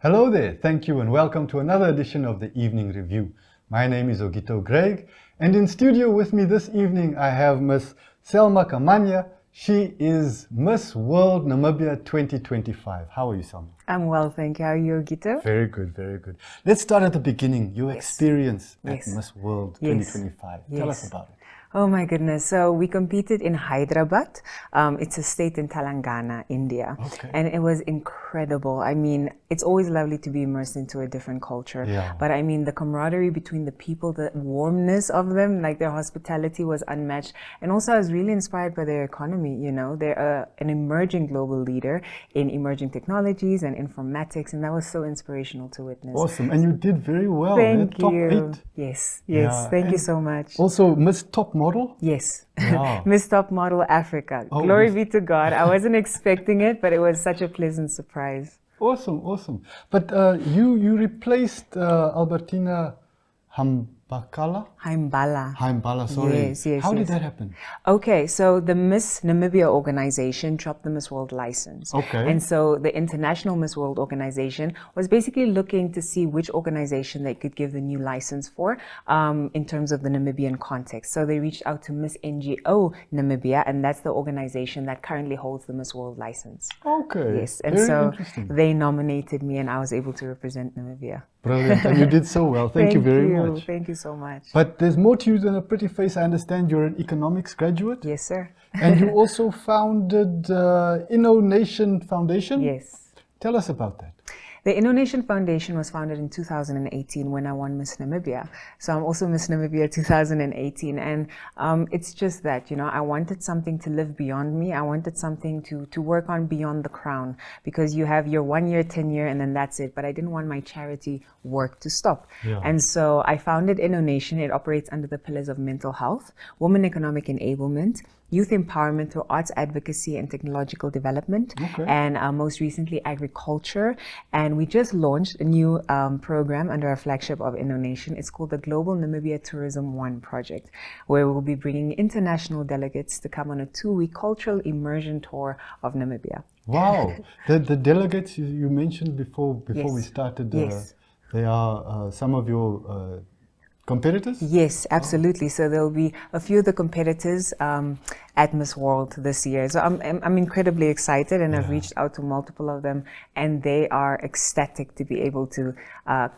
Hello there, thank you and welcome to another edition of the Evening Review. My name is Ogito Greg, and in studio with me this evening I have Miss Selma Kamanya. She is Miss World Namibia 2025. How are you, Selma? I'm well, thank you. How are you, Ogito? Very good, very good. Let's start at the beginning. Your experience at Miss World 2025. Tell us about it. Oh my goodness. So we competed in Hyderabad. It's a state in Telangana, India. Okay. And it was incredible. I mean, it's always lovely to be immersed into a different culture. Yeah. But I mean, the camaraderie between the people, the warmness of them, like their hospitality was unmatched. And also I was really inspired by their economy, you know. They're an emerging global leader in emerging technologies and informatics. And that was so inspirational to witness. Awesome. And you did very well. Thank Top you. 8. Yes. Yeah. Thank you so much. Also, Miss Top Model? Yes. Wow. Miss Top Model Africa. Oh, Glory be to God. I wasn't expecting it, but it was such a pleasant surprise. Awesome, awesome. But you replaced Albertina Haimbala, sorry. Yes. How did that happen? Okay, so the Miss Namibia organization dropped the Miss World license. Okay. And so the International Miss World organization was basically looking to see which organization they could give the new license for in terms of the Namibian context. So they reached out to Miss NGO Namibia, and that's the organization that currently holds the Miss World license. Okay. Yes, and very so interesting. they nominated me and I was able to represent Namibia. Brilliant, and you did so well. Thank you very much. Thank you so much. But there's more to you than a pretty face. I understand you're an economics graduate. Yes, sir. And you also founded InnoNation Foundation. Yes. Tell us about that. The InnoNation Foundation was founded in 2018 when I won Miss Namibia. So I'm also Miss Namibia 2018. And it's just that, you know, I wanted something to live beyond me. I wanted something to work on beyond the crown, because you have your 1 year tenure and then that's it. But I didn't want my charity work to stop. Yeah. And so I founded InnoNation. It operates under the pillars of mental health, women economic enablement, youth empowerment through arts advocacy and technological development, and most recently agriculture. And we just launched a new program under our flagship of InnoNation. It's called the Global Namibia Tourism One project, where we'll be bringing international delegates to come on a 2-week cultural immersion tour of Namibia. Wow. The delegates you mentioned before we started, they are some of your competitors? Yes, absolutely. So there'll be a few of the competitors at Miss World this year. So I'm incredibly excited, and I've reached out to multiple of them, and they are ecstatic to be able to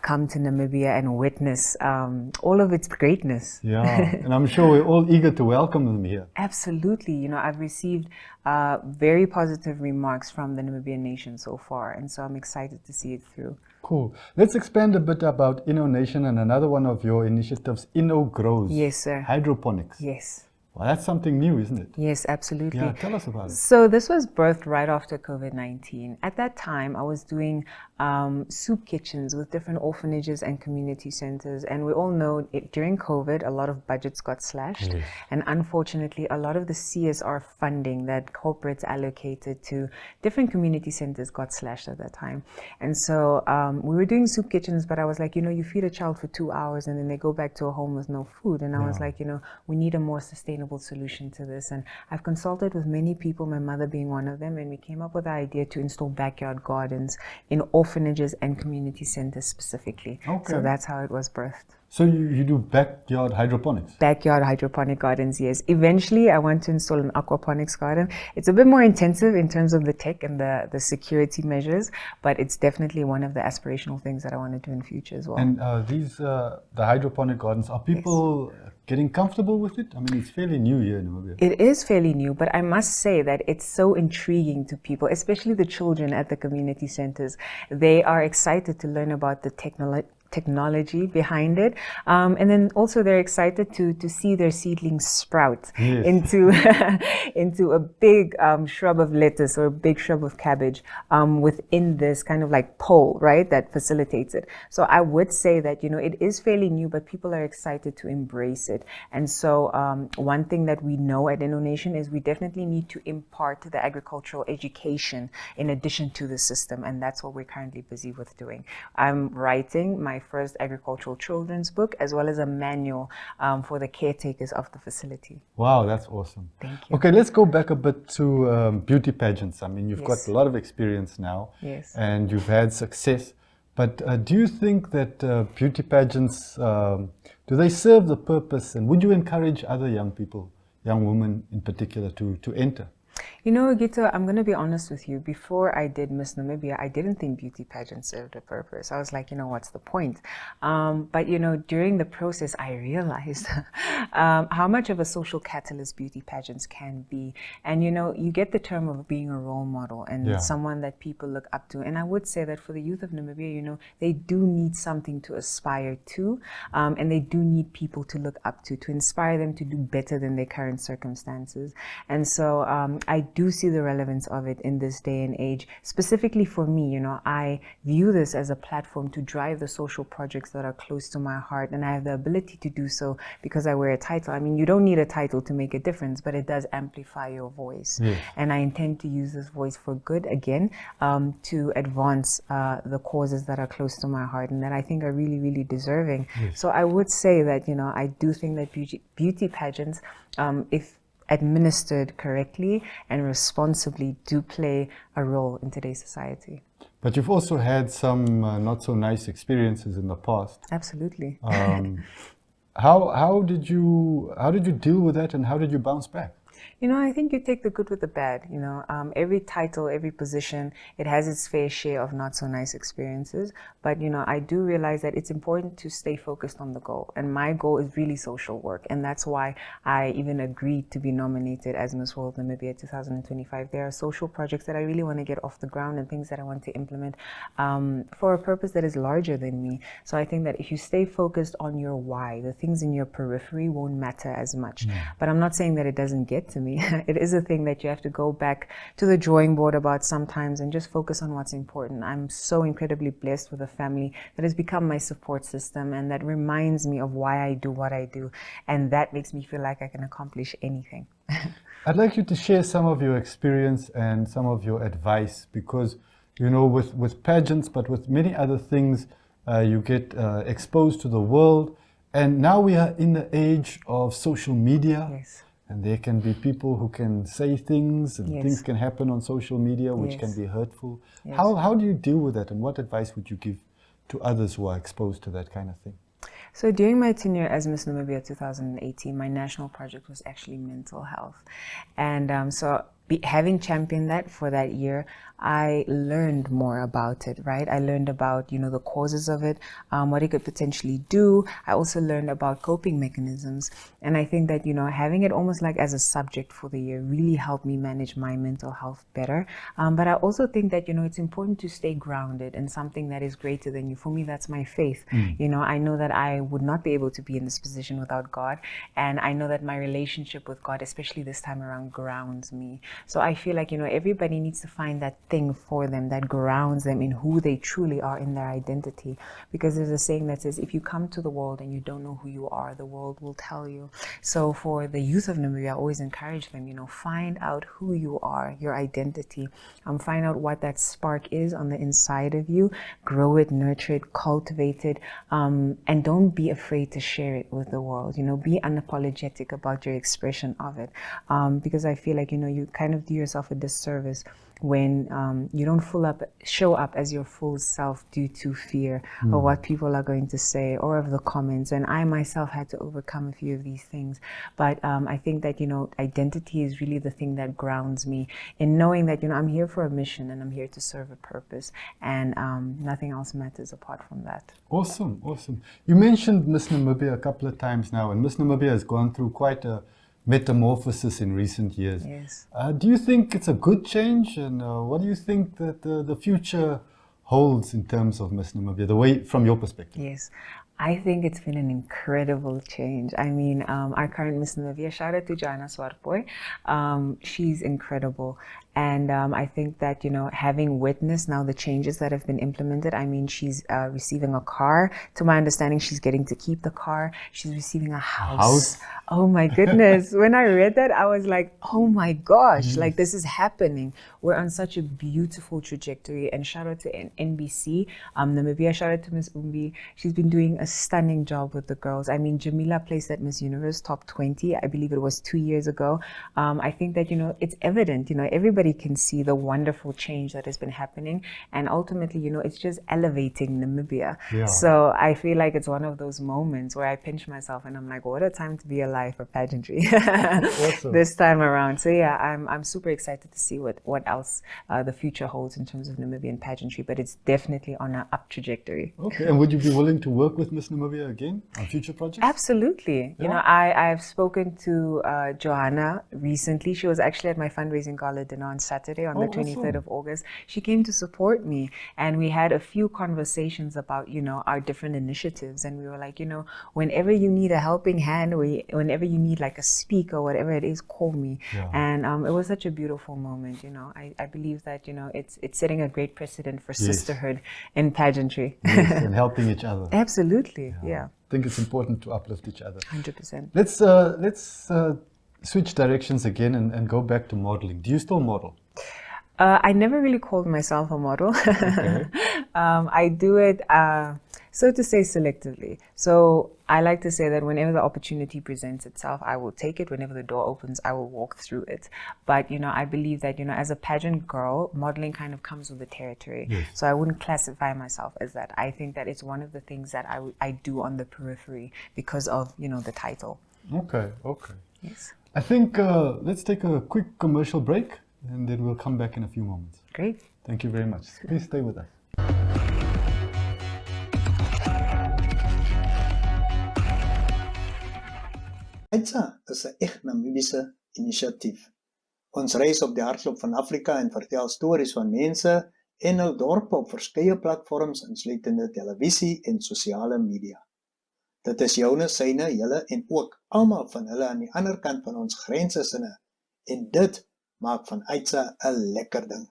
come to Namibia and witness all of its greatness. Yeah, and I'm sure we're all eager to welcome them here. Absolutely. You know, I've received very positive remarks from the Namibian nation so far, and so I'm excited to see it through. Cool. Let's expand a bit about InnoNation and another one of your initiatives, InnoGrows. Yes, sir. Hydroponics. Yes. Well, that's something new, isn't it? Yes, absolutely. Yeah, tell us about it. So this was birthed right after COVID-19. At that time, I was doing soup kitchens with different orphanages and community centers. And we all know during COVID, a lot of budgets got slashed. Yes. And unfortunately, a lot of the CSR funding that corporates allocated to different community centers got slashed at that time. And so we were doing soup kitchens, but I was like, you know, you feed a child for 2 hours and then they go back to a home with no food. And I was like, you know, we need a more sustainable solution to this. And I've consulted with many people, my mother being one of them, and we came up with the idea to install backyard gardens in orphanages and community centers specifically. Okay. So that's how it was birthed. So you do backyard hydroponics? Backyard hydroponic gardens, yes. Eventually, I want to install an aquaponics garden. It's a bit more intensive in terms of the tech and the security measures, but it's definitely one of the aspirational things that I want to do in future as well. And the hydroponic gardens, are people getting comfortable with it? I mean, it's fairly new here in Namibia. It is fairly new, but I must say that it's so intriguing to people, especially the children at the community centers. They are excited to learn about the technology behind it, and then also they're excited to see their seedlings sprout into into a big shrub of lettuce or a big shrub of cabbage within this kind of like pole, right, that facilitates it. So I would say that, you know, it is fairly new, but people are excited to embrace it. And so one thing that we know at InnoNation is we definitely need to impart the agricultural education in addition to the system, and that's what we're currently busy with doing. I'm writing my first agricultural children's book, as well as a manual for the caretakers of the facility. Wow, that's awesome. Thank you. Okay, let's go back a bit to beauty pageants. I mean, you've got a lot of experience now, and you've had success. But do you think that beauty pageants, do they serve the purpose? And would you encourage other young people, young women in particular, to enter? You know, Gita, I'm going to be honest with you. Before I did Miss Namibia, I didn't think beauty pageants served a purpose. I was like, what's the point? But, during the process, I realized how much of a social catalyst beauty pageants can be. And, you get the term of being a role model and someone that people look up to. And I would say that for the youth of Namibia, they do need something to aspire to. And they do need people to look up to inspire them to do better than their current circumstances. And so I do see the relevance of it in this day and age. Specifically for me, I view this as a platform to drive the social projects that are close to my heart, and I have the ability to do so because I wear a title. I mean, you don't need a title to make a difference, but it does amplify your voice. Yes. And I intend to use this voice for good, again, to advance the causes that are close to my heart and that I think are really, really deserving. Yes. So I would say that, I do think that beauty pageants, if administered correctly and responsibly, do play a role in today's society. But you've also had some not so nice experiences in the past. Absolutely. How did you deal with that, and how did you bounce back? I think you take the good with the bad. Every title, every position, it has its fair share of not so nice experiences. But, I do realize that it's important to stay focused on the goal. And my goal is really social work. And that's why I even agreed to be nominated as Miss World Namibia 2025. There are social projects that I really want to get off the ground and things that I want to implement for a purpose that is larger than me. So I think that if you stay focused on your why, the things in your periphery won't matter as much. But I'm not saying that it doesn't get to me. It is a thing that you have to go back to the drawing board about sometimes and just focus on what's important. I'm so incredibly blessed with a family that has become my support system and that reminds me of why I do what I do. And that makes me feel like I can accomplish anything. I'd like you to share some of your experience and some of your advice because, with pageants, but with many other things, you get exposed to the world. And now we are in the age of social media. Yes. And there can be people who can say things and things can happen on social media which can be hurtful. Yes. How do you deal with that, and what advice would you give to others who are exposed to that kind of thing? So during my tenure as Miss Namibia 2018, my national project was actually mental health. And having championed that for that year, I learned more about it, right? I learned about, the causes of it, what it could potentially do. I also learned about coping mechanisms. And I think that, having it almost like as a subject for the year really helped me manage my mental health better. But I also think that, it's important to stay grounded in something that is greater than you. For me, that's my faith. I know that I would not be able to be in this position without God. And I know that my relationship with God, especially this time around, grounds me. So I feel like, everybody needs to find that thing for them that grounds them in who they truly are, in their identity. Because there's a saying that says, if you come to the world and you don't know who you are, the world will tell you. So for the youth of Namibia, I always encourage them, find out who you are, your identity, find out what that spark is on the inside of you, grow it, nurture it, cultivate it, and don't be afraid to share it with the world. Be unapologetic about your expression of it. Because I feel like, you kind of do yourself a disservice when you don't show up as your full self due to fear of what people are going to say or of the comments. And I myself had to overcome a few of these things. But I think that, identity is really the thing that grounds me in knowing that, I'm here for a mission and I'm here to serve a purpose. And nothing else matters apart from that. Awesome, awesome. You mentioned Miss Namibia a couple of times now, and Miss Namibia has gone through quite a metamorphosis in recent years. Yes. Do you think it's a good change, and what do you think that the future holds in terms of Miss Namibia, the way from your perspective? Yes. I think it's been an incredible change. I mean, our current Miss Namibia, shout out to Joanna Swartboy. She's incredible. And I think that, having witnessed now the changes that have been implemented, I mean, she's receiving a car. To my understanding, she's getting to keep the car. She's receiving a house. Oh my goodness. When I read that, I was like, oh my gosh, like this is happening. We're on such a beautiful trajectory. And shout out to NBC, Namibia, shout out to Miss Umbi. She's been doing a stunning job with the girls. I mean, Jamila placed at Miss Universe top 20. I believe it was 2 years ago. I think that, it's evident, everybody everybody can see the wonderful change that has been happening. And ultimately, it's just elevating Namibia. Yeah. So I feel like it's one of those moments where I pinch myself and I'm like, what a time to be alive for pageantry. Awesome. This time around. So yeah, I'm super excited to see what else the future holds in terms of Namibian pageantry, but it's definitely on an up trajectory. Okay, and would you be willing to work with Miss Namibia again on future projects? Absolutely. Yeah. I've spoken to Johanna recently. She was actually at my fundraising gala dinner on Saturday on the 23rd awesome. of August. She came to support me, and we had a few conversations about, our different initiatives. And we were like, whenever you need a helping hand, whenever you need like a speaker, whatever it is, call me. Yeah. And it was such a beautiful moment. I believe that, it's setting a great precedent for sisterhood in pageantry. Yes, and helping each other. Absolutely. Yeah. I think it's important to uplift each other. 100%. Let's switch directions again and go back to modeling. Do you still model? I never really called myself a model. Okay. I do it, so to say, selectively. So I like to say that whenever the opportunity presents itself, I will take it. Whenever the door opens, I will walk through it. But, I believe that, as a pageant girl, modeling kind of comes with the territory. Yes. So I wouldn't classify myself as that. I think that it's one of the things that I do on the periphery because of, the title. Okay. Yes. I think let's take a quick commercial break and then we'll come back in a few moments. Great. Thank you very much. Please stay with us. ITSA is 'n echt Namibiese inisiatief. Ons reis op die hartklop van Afrika en vertel stories van mense en hul dorpe op verskeie platforms insluitende televisie en sosiale media. Dit is joune, syne, julle en ook almal van hulle aan die ander kant van ons grense sinne en dit maak van ITSA 'n lekker ding.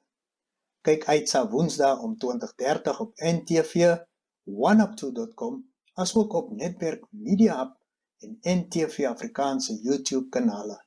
Kyk ITSA Woensdae om 20:30 op NTV, oneup2.com, asook op Netwerk Media Hub en NTV Afrikaanse YouTube kanale.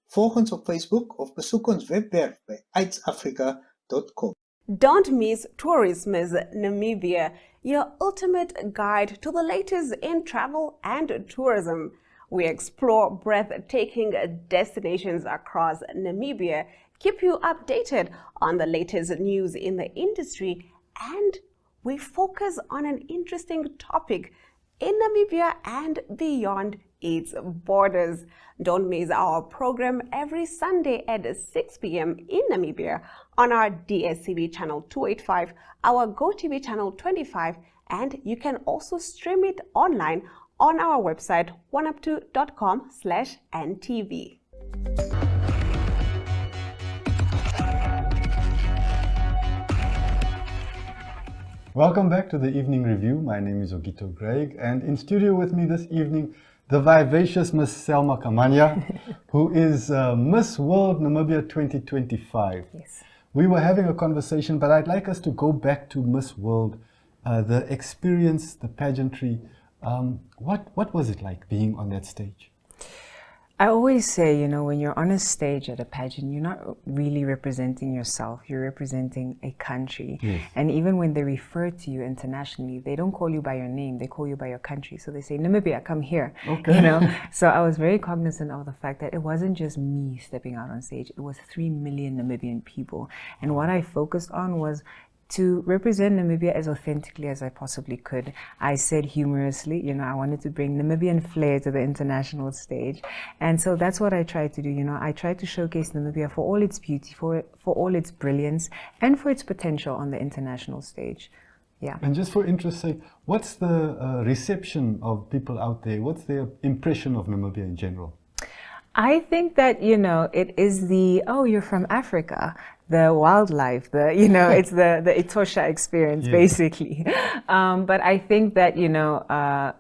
Volg ons op Facebook of besoek ons webwerf by itsafrica.com. Don't miss Tourism's Namibia, your ultimate guide to the latest in travel and tourism. We explore breathtaking destinations across Namibia, keep you updated on the latest news in the industry, and we focus on an interesting topic in Namibia and beyond its borders. Don't miss our program every Sunday at 6 p.m. in Namibia on our DSTV channel 285, our GoTV channel 25, and you can also stream it online on our website oneup2.com/ntv. Welcome back to the Evening Review. My name is Ogito Greg, and in studio with me this evening, the vivacious Miss Selma Kamanya, who is Miss World Namibia 2025. Yes. We were having a conversation, but I'd like us to go back to Miss World, the experience, the pageantry. What was it like being on that stage? I always say, when you're on a stage at a pageant, you're not really representing yourself, you're representing a country. Yes. And even when they refer to you internationally, they don't call you by your name, they call you by your country. So they say, Namibia, come here. Okay. So I was very cognizant of the fact that it wasn't just me stepping out on stage, it was 3 million Namibian people. And what I focused on was to represent Namibia as authentically as I possibly could. I said humorously, I wanted to bring Namibian flair to the international stage. And so that's what I tried to do. I tried to showcase Namibia for all its beauty, for all its brilliance, and for its potential on the international stage. Yeah. And just for interest's sake, what's the reception of people out there? What's their impression of Namibia in general? I think that, it is the, oh, you're from Africa, the wildlife, it's the Etosha experience, basically. But I think that,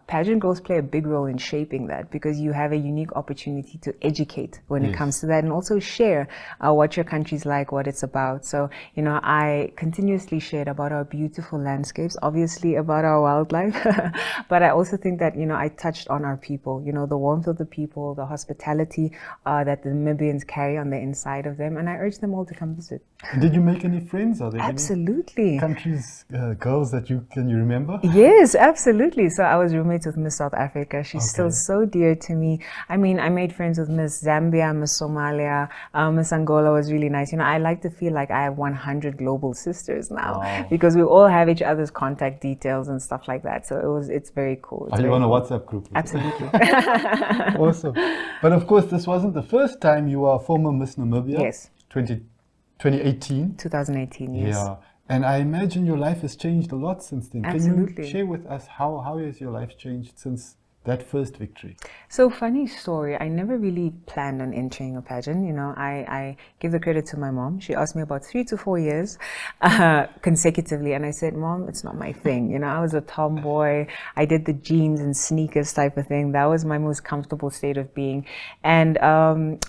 pageant girls play a big role in shaping that because you have a unique opportunity to educate when it comes to that and also share what your country's like, what it's about. So, I continuously shared about our beautiful landscapes, obviously about our wildlife, but I also think that, I touched on our people, the warmth of the people, the hospitality that the Namibians carry on the inside of them, and I urge them all to come visit. it. Did you make any friends? Are there Absolutely. any countries, girls that you remember? Yes, absolutely. So I was roommates with Miss South Africa. She's Okay. still so dear to me. I mean, I made friends with Miss Zambia, Miss Somalia, Miss Angola was really nice. You know, I like to feel like I have 100 global sisters now. Wow. Because we all have each other's contact details and stuff like that. So it's very cool. Are you on a WhatsApp group? Absolutely. Awesome. But of course, this wasn't the first time you are former Miss Namibia. Yes. 2018. 2018, yes. Yeah. And I imagine your life has changed a lot since then. Absolutely. Can you share with us how has your life changed since that first victory? So funny story, I never really planned on entering a pageant. You know, I give the credit to my mom. She asked me about 3 to 4 years consecutively, and I said, Mom, it's not my thing. You know, I was a tomboy. I did the jeans and sneakers type of thing. That was my most comfortable state of being. And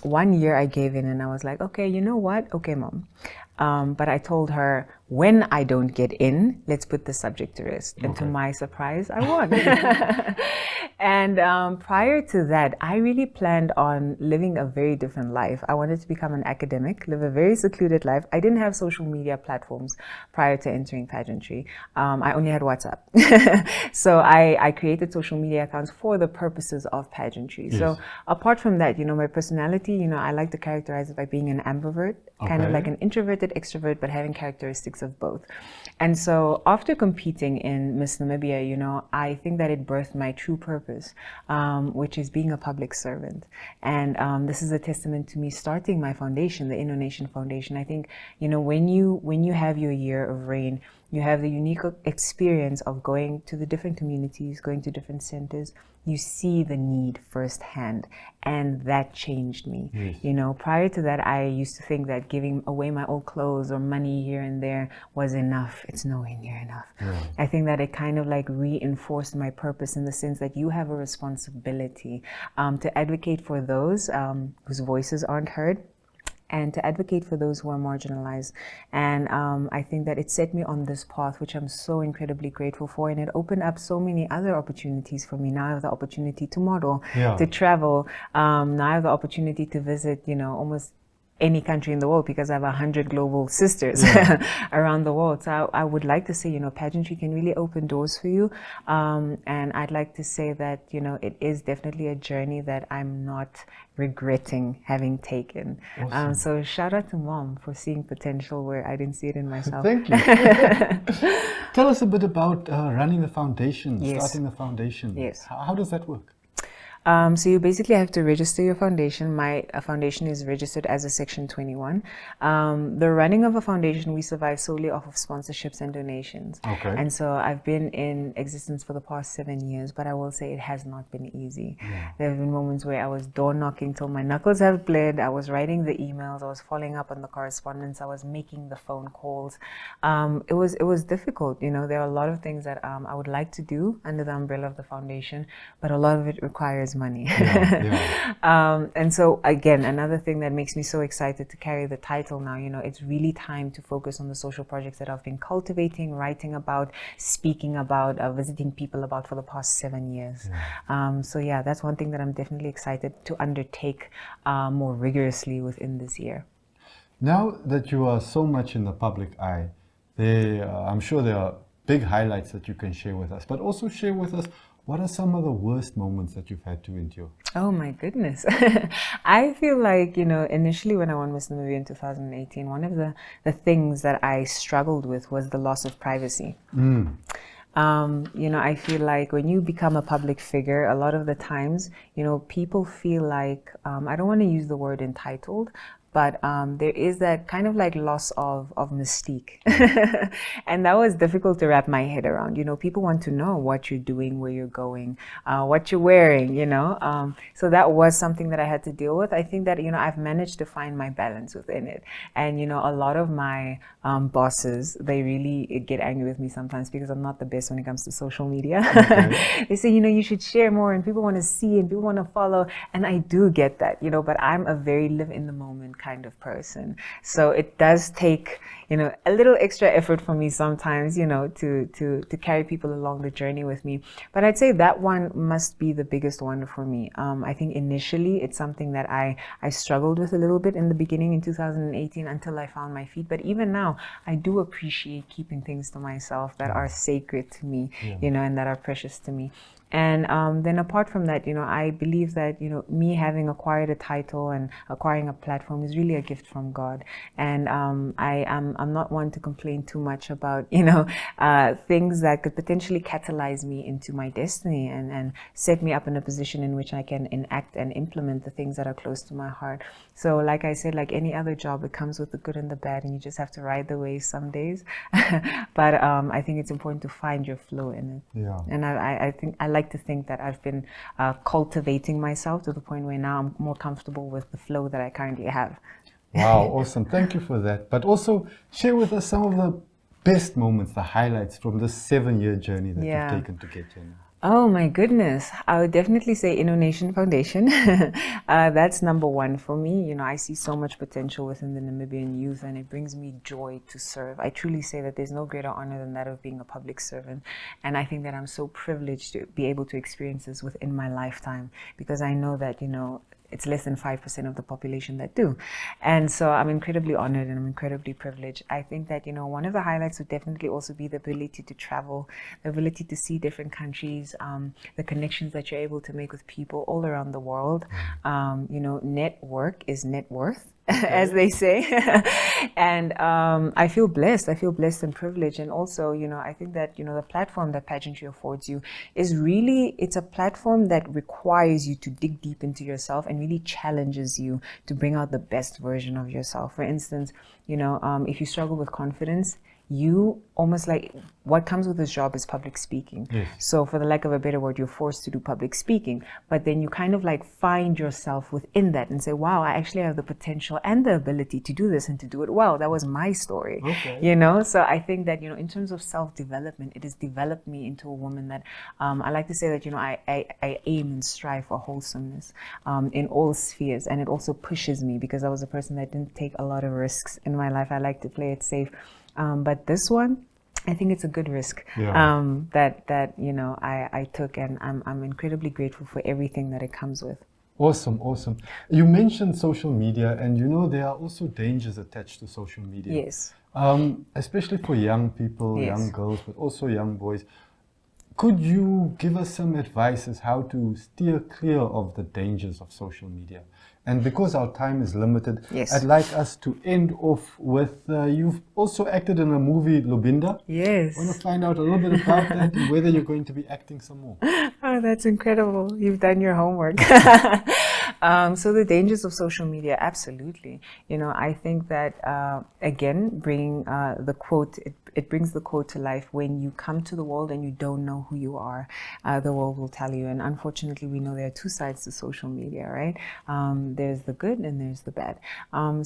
1 year I gave in and I was like, okay, you know what? Okay, Mom. But I told her, when I don't get in, let's put the subject to rest. And to my surprise, I won. And prior to that, I really planned on living a very different life. I wanted to become an academic, live a very secluded life. I didn't have social media platforms prior to entering pageantry. I only had WhatsApp. So I created social media accounts for the purposes of pageantry. Yes. So apart from that, you know, my personality, you know, I like to characterize it by being an ambivert, kind of like an introverted extrovert, but having characteristics of both. And so after competing in Miss Namibia, you know, I think that it birthed my true purpose, which is being a public servant. And this is a testament to me starting my foundation, the InnoNation Foundation. I think, you know, when you have your year of reign, you have the unique experience of going to the different communities, going to different centers. You see the need firsthand, and that changed me. Yes. You know, prior to that, I used to think that giving away my old clothes or money here and there was enough. It's nowhere near enough. Yeah. I think that it kind of like reinforced my purpose in the sense that you have a responsibility to advocate for those whose voices aren't heard, and to advocate for those who are marginalized. And I think that it set me on this path, which I'm so incredibly grateful for. And it opened up so many other opportunities for me. Now I have the opportunity to model, to travel. Now I have the opportunity to visit, you know, almost any country in the world because I have 100 global sisters around the world. So I would like to say, you know, pageantry can really open doors for you. And I'd like to say that, you know, it is definitely a journey that I'm not regretting having taken. Awesome. So shout out to Mom for seeing potential where I didn't see it in myself. Thank you. Tell us a bit about running the foundation, starting the foundation. Yes. How does that work? So you basically have to register your foundation. My foundation is registered as a Section 21. The running of a foundation, we survive solely off of sponsorships and donations. Okay. And so I've been in existence for the past 7 years, but I will say it has not been easy. Yeah. There have been moments where I was door knocking till my knuckles have bled. I was writing the emails. I was following up on the correspondence. I was making the phone calls. It was difficult. You know, there are a lot of things that I would like to do under the umbrella of the foundation, but a lot of it requires money. And so again, another thing that makes me so excited to carry the title now, you know, it's really time to focus on the social projects that I've been cultivating, writing about, speaking about, visiting people about for the past 7 years. So yeah, that's one thing that I'm definitely excited to undertake more rigorously within this year. Now that you are so much in the public eye, I'm sure there are big highlights that you can share with us, but also share with us, what are some of the worst moments that you've had to endure? Oh my goodness. I feel like, you know, initially when I won Miss Namibia in 2018, one of the things that I struggled with was the loss of privacy. You know, I feel like when you become a public figure, a lot of the times, you know, people feel like, I don't want to use the word entitled, but there is that kind of like loss of mystique. And that was difficult to wrap my head around. You know, people want to know what you're doing, where you're going, what you're wearing, you know. So that was something that I had to deal with. I think that, you know, I've managed to find my balance within it. And, you know, a lot of my bosses, they really get angry with me sometimes because I'm not the best when it comes to social media. Okay. They say, you know, you should share more and people want to see and people want to follow. And I do get that, you know, but I'm a very live in the moment kind of person. So it does take, a little extra effort for me sometimes, to carry people along the journey with me. But I'd say that one must be the biggest one for me. I think initially it's something that I struggled with a little bit in the beginning in 2018 until I found my feet. But even now, I do appreciate keeping things to myself that are sacred to me, and that are precious to me. And then apart from that, I believe that, me having acquired a title and acquiring a platform is really a gift from God. And I'm not one to complain too much about, things that could potentially catalyze me into my destiny and set me up in a position in which I can enact and implement the things that are close to my heart. So like I said, like any other job, it comes with the good and the bad, and you just have to ride the wave some days. But I think it's important to find your flow in it. Yeah. And I like to think that I've been cultivating myself to the point where now I'm more comfortable with the flow that I currently have. Wow, awesome. Thank you for that. But also share with us some of the best moments, the highlights from this 7-year journey that you've taken to get here now. Oh my goodness. I would definitely say InnoNation Foundation. That's number one for me. I see so much potential within the Namibian youth, and it brings me joy to serve. I truly say that there's no greater honor than that of being a public servant. And I think that I'm so privileged to be able to experience this within my lifetime, because I know that, it's less than 5% of the population that do. And so I'm incredibly honored and I'm incredibly privileged. I think that, one of the highlights would definitely also be the ability to travel, the ability to see different countries, the connections that you're able to make with people all around the world. Network is net worth. As they say. And I feel blessed. I feel blessed and privileged. And also, I think that, the platform that pageantry affords you is really, it's a platform that requires you to dig deep into yourself and really challenges you to bring out the best version of yourself. For instance, if you struggle with confidence, you almost like what comes with this job is public speaking. Yes. So for the lack of a better word, you're forced to do public speaking, but then you kind of like find yourself within that and say, wow, I actually have the potential and the ability to do this and to do it well. That was my story. Okay. So I think that, in terms of self-development, it has developed me into a woman that I like to say that, I aim and strive for wholesomeness in all spheres. And it also pushes me because I was a person that didn't take a lot of risks in my life. I like to play it safe. But this one, I think it's a good risk that I took, and I'm incredibly grateful for everything that it comes with. Awesome. You mentioned social media, and there are also dangers attached to social media. Yes. Especially for young people, Yes. young girls, but also young boys. Could you give us some advice as how to steer clear of the dangers of social media? And because our time is limited, Yes. I'd like us to end off with, you've also acted in a movie, Lubinda. Yes. I want to find out a little bit about that and whether you're going to be acting some more. Oh, that's incredible. You've done your homework. So the dangers of social media, absolutely. I think that, again, bringing the quote, it brings the quote to life. When you come to the world and you don't know who you are, the world will tell you. And unfortunately, we know there are two sides to social media, right? There's the good and there's the bad.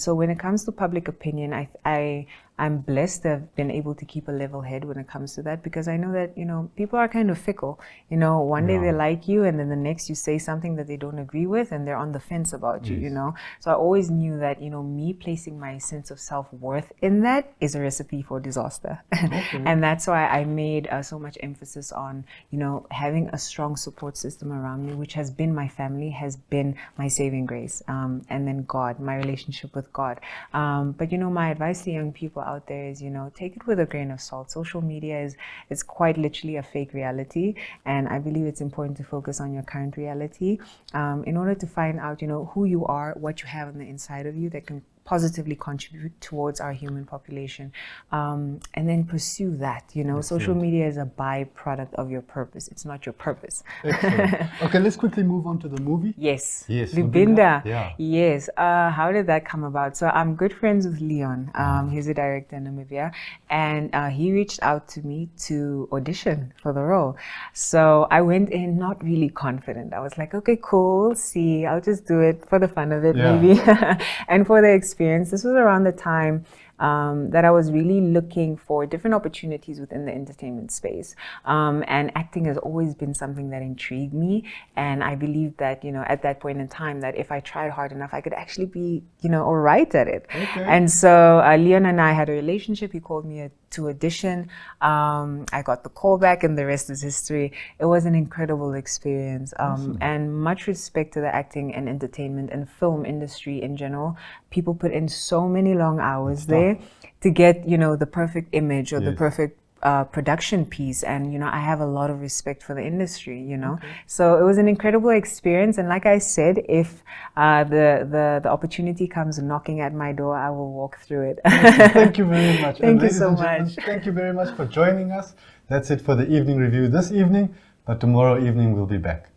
So when it comes to public opinion, I'm blessed to have been able to keep a level head when it comes to that, because I know that, people are kind of fickle. One day they like you and then the next you say something that they don't agree with and they're on the fence about you, So I always knew that, me placing my sense of self-worth in that is a recipe for disaster. Okay. And that's why I made so much emphasis on, having a strong support system around me, which has been my family, has been my saving grace. And then God, my relationship with God. But, my advice to young people out there is, take it with a grain of salt. Social media is quite literally a fake reality. And I believe it's important to focus on your current reality in order to find out, who you are, what you have on the inside of you that can positively contribute towards our human population, and then pursue that. Social media is a byproduct of your purpose. It's not your purpose. Excellent. Okay, let's quickly move on to the movie. Yes. Lubinda. Yeah. Yes. How did that come about? So I'm good friends with Leon. He's a director in Namibia, and he reached out to me to audition for the role. So I went in not really confident. I was like, okay, cool. See, I'll just do it for the fun of it, maybe, and for the experience. This was around the time that I was really looking for different opportunities within the entertainment space. And acting has always been something that intrigued me. And I believed that, at that point in time, that if I tried hard enough, I could actually be, all right at it. Okay. And so Leon and I had a relationship. He called me to audition. I got the call back, and the rest is history. It was an incredible experience. Awesome. And much respect to the acting and entertainment and film industry in general. People put in so many long hours there to get, the perfect image or the perfect production piece, and I have a lot of respect for the industry. So it was an incredible experience, and like I said, if the opportunity comes knocking at my door, I will walk through it. Thank you very much. Thank you so much. Thank you very much for joining us. That's it for the evening review this evening, but tomorrow evening we'll be back.